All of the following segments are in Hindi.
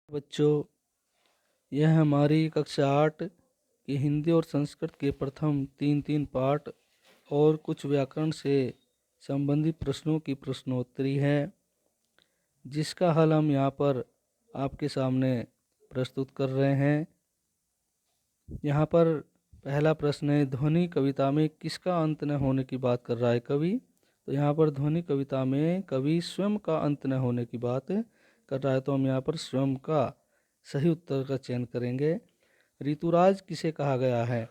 बच्चों, यह हमारी कक्षा 8 की हिंदी और संस्कृत के प्रथम तीन पाठ और कुछ व्याकरण से संबंधित प्रश्नों की प्रश्नोत्तरी है, जिसका हल हम यहाँ पर आपके सामने प्रस्तुत कर रहे हैं। यहाँ पर पहला प्रश्न है, ध्वनि कविता में किसका अंत न होने की बात कर रहा है कवि। तो यहाँ पर ध्वनि कविता में कवि स्वयं का अंत न होने की बात कर रहा है, तो हम यहाँ पर स्वयं का सही उत्तर का चयन करेंगे। ऋतुराज किसे कहा गया है?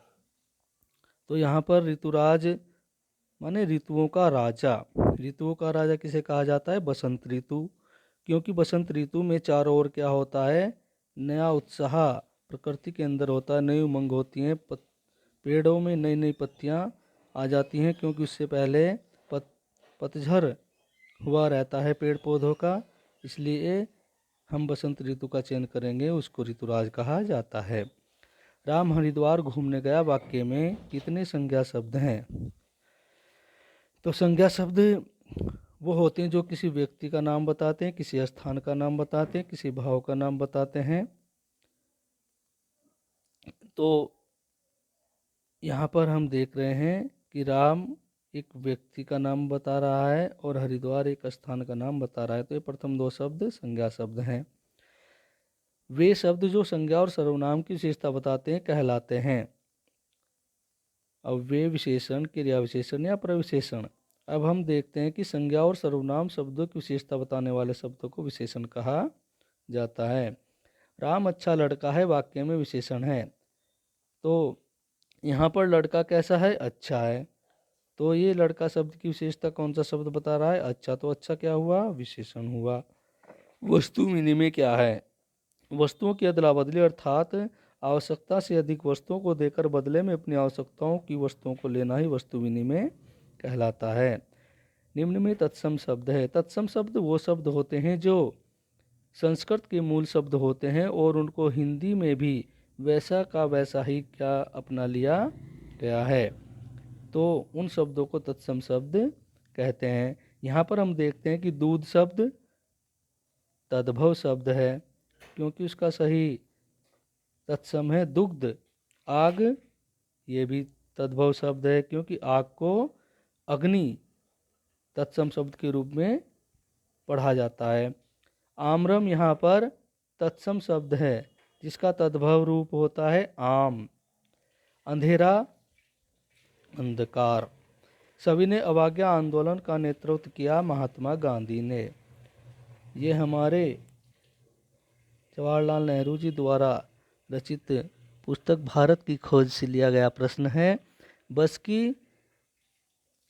तो यहाँ पर ऋतुराज माने ऋतुओं का राजा। ऋतुओं का राजा किसे कहा जाता है? बसंत ऋतु। क्योंकि बसंत ऋतु में चारों ओर क्या होता है? नया उत्साह प्रकृति के अंदर होता है, नई उमंग होती है, पेड़ों में नई नई पत्तियाँ आ जाती हैं, क्योंकि उससे पहले पतझड़ हुआ रहता है पेड़ पौधों का। इसलिए हम बसंत ऋतु का चयन करेंगे, उसको ऋतुराज कहा जाता है। राम हरिद्वार घूमने गया वाक्य में कितने संज्ञा शब्द हैं? तो संज्ञा शब्द वो होते हैं जो किसी व्यक्ति का नाम बताते हैं, किसी स्थान का नाम बताते हैं, किसी भाव का नाम बताते हैं। तो यहाँ पर हम देख रहे हैं कि राम एक व्यक्ति का नाम बता रहा है और हरिद्वार एक स्थान का नाम बता रहा है। तो ये प्रथम दो शब्द संज्ञा शब्द हैं। वे शब्द जो संज्ञा और सर्वनाम की विशेषता बताते हैं कहलाते हैं। अब वे विशेषण, क्रिया विशेषण या प्रविशेषण। अब हम देखते हैं कि संज्ञा और सर्वनाम शब्दों की विशेषता बताने वाले शब्दों को विशेषण कहा जाता है। राम अच्छा लड़का है वाक्य में विशेषण है। तो यहाँ पर लड़का कैसा है? अच्छा है। तो ये लड़का शब्द की विशेषता कौन सा शब्द बता रहा है? अच्छा। तो अच्छा क्या हुआ? विशेषण हुआ। वस्तु विनिमय क्या है? वस्तुओं की अदला बदली, अर्थात आवश्यकता से अधिक वस्तुओं को देकर बदले में अपनी आवश्यकताओं की वस्तुओं को लेना ही वस्तु विनिमय कहलाता है। निम्न में तत्सम शब्द है। तत्सम शब्द वो शब्द होते हैं जो संस्कृत के मूल शब्द होते हैं और उनको हिंदी में भी वैसा का वैसा ही क्या अपना लिया गया है, तो उन शब्दों को तत्सम शब्द कहते हैं। यहाँ पर हम देखते हैं कि दूध शब्द तद्भव शब्द है, क्योंकि उसका सही तत्सम है दुग्ध। आग, ये भी तद्भव शब्द है, क्योंकि आग को अग्नि तत्सम शब्द के रूप में पढ़ा जाता है। आम्रम यहाँ पर तत्सम शब्द है, जिसका तद्भव रूप होता है आम। अंधेरा, अंधकार। सभी ने अवज्ञा आंदोलन का नेतृत्व किया महात्मा गांधी ने। ये हमारे जवाहरलाल नेहरू जी द्वारा रचित पुस्तक भारत की खोज से लिया गया प्रश्न है। बस की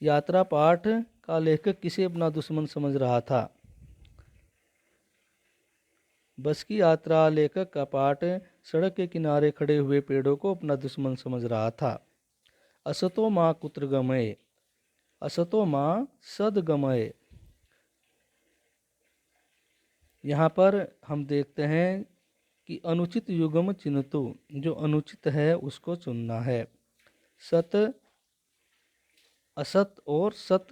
यात्रा पाठ का लेखक किसे अपना दुश्मन समझ रहा था? बस की यात्रा लेखक का पाठ सड़क के किनारे खड़े हुए पेड़ों को अपना दुश्मन समझ रहा था। असतो माँ कुत्र गमय, असतो माँ सद गमय। यहाँ पर हम देखते हैं कि अनुचित युग्म चिन्हतु, जो अनुचित है उसको चुनना है। सत, असत और सत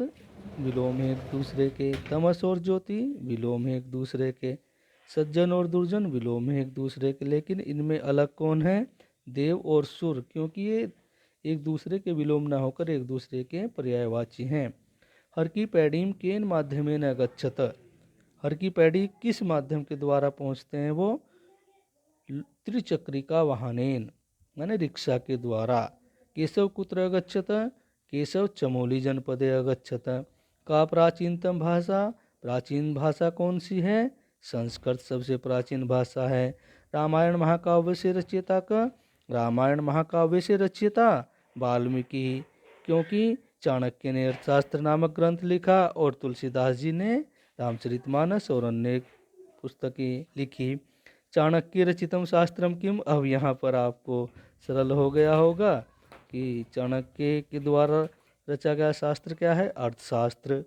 विलोम है एक दूसरे के। तमस और ज्योति विलोम है एक दूसरे के। सज्जन और दुर्जन विलोम है एक दूसरे के। लेकिन इनमें अलग कौन है? देव और सुर, क्योंकि ये एक दूसरे के विलोम न होकर एक दूसरे के पर्यायवाची हैं। हर की पैड़ीम केन माध्यमेन अगच्छत। हर की पैड़ी किस माध्यम के द्वारा पहुँचते हैं? वो त्रिचक्रिका वाहनेन माने रिक्शा के द्वारा। केशव कुत्र अगच्छत? केशव चमोली जनपदे अगच्छत। का प्राचीनतम भाषा? प्राचीन भाषा कौन सी है? संस्कृत सबसे प्राचीन भाषा है। रामायण महाकाव्य से रचयिता का? रामायण महाकाव्य से रचयिता वाल्मीकि, क्योंकि चाणक्य ने अर्थशास्त्र नामक ग्रंथ लिखा और तुलसीदास जी ने रामचरितमानस और अन्य पुस्तकें लिखी। चाणक्य रचितम शास्त्रम किम। अब यहाँ पर आपको सरल हो गया होगा कि चाणक्य के द्वारा रचा गया शास्त्र क्या है? अर्थशास्त्र।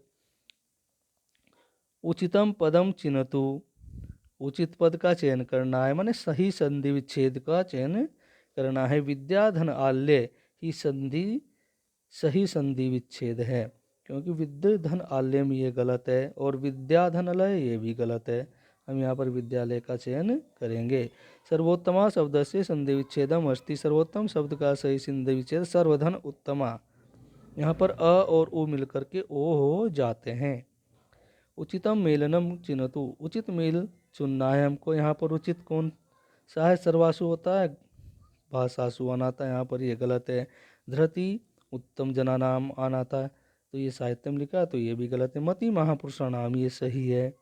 उचितम पदम चिन्हतु, उचित पद का चयन करना है, माने सही संधि विच्छेद का चयन करना है। विद्याधन आल्य ही संधि सही संधि विच्छेद है, क्योंकि विद्याधन आल्य में ये गलत है और विद्याधन अलय ये भी गलत है। हम यहाँ पर विद्यालय का चयन करेंगे। सर्वोत्तमा शब्द से संधि विच्छेदम अस्ति। सर्वोत्तम शब्द का सही संधि विच्छेद सर्वधन उत्तमा। यहाँ पर अ और उ मिलकर के ओ हो जाते हैं। उचितम मेलनम चिन्हतु। उचित मेल चुनना है हमको। यहाँ पर उचित कौन सा है? सर्वासु होता है, भाषासु आना था, यहाँ पर ये गलत है। धृति उत्तम जना नाम आना था, तो ये साहित्य में लिखा, तो ये भी गलत है। मति महापुरुषाणाम, ये सही है।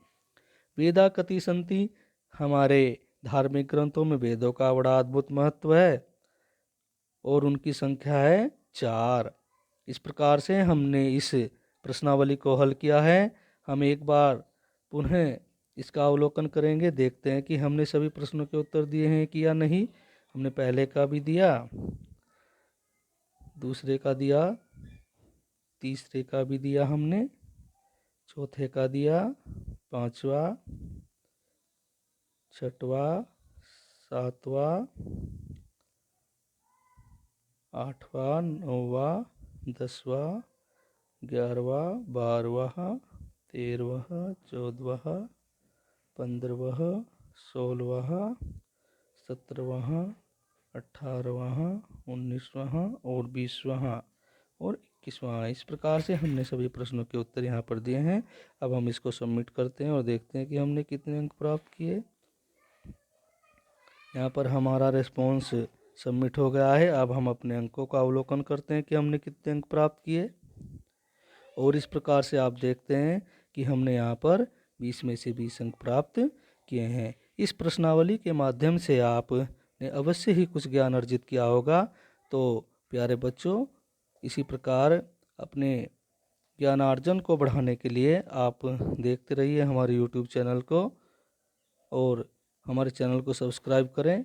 वेदा कति संति। हमारे धार्मिक ग्रंथों में वेदों का बड़ा अद्भुत महत्व है और उनकी संख्या है 4। इस प्रकार से हमने इस प्रश्नावली को हल किया है। हम एक बार पुनः इसका अवलोकन करेंगे, देखते हैं कि हमने सभी प्रश्नों के उत्तर दिए हैं कि या नहीं। हमने पहले का भी दिया, दूसरे का दिया, तीसरे का भी दिया हमने, चौथे का दिया, पांचवा, छठवा, सातवां, आठवां, नौवां, 10वां, 11वां, 12वां, 13वां, 14वां, 15वां, 16वां, 17वां, 18वां, 19वां और 20वां और 21वां। इस प्रकार से हमने सभी प्रश्नों के उत्तर यहाँ पर दिए हैं। अब हम इसको सबमिट करते हैं और देखते हैं कि हमने कितने अंक प्राप्त किए। यहाँ पर हमारा रिस्पॉन्स सबमिट हो गया है। अब हम अपने अंकों का अवलोकन करते हैं कि हमने कितने अंक प्राप्त किए। और इस प्रकार से आप देखते हैं कि हमने यहाँ पर 20 में से 20 अंक प्राप्त किए हैं। इस प्रश्नावली के माध्यम से आपने अवश्य ही कुछ ज्ञान अर्जित किया होगा। तो प्यारे बच्चों, इसी प्रकार अपने ज्ञानार्जन को बढ़ाने के लिए आप देखते रहिए हमारे YouTube चैनल को और हमारे चैनल को सब्सक्राइब करें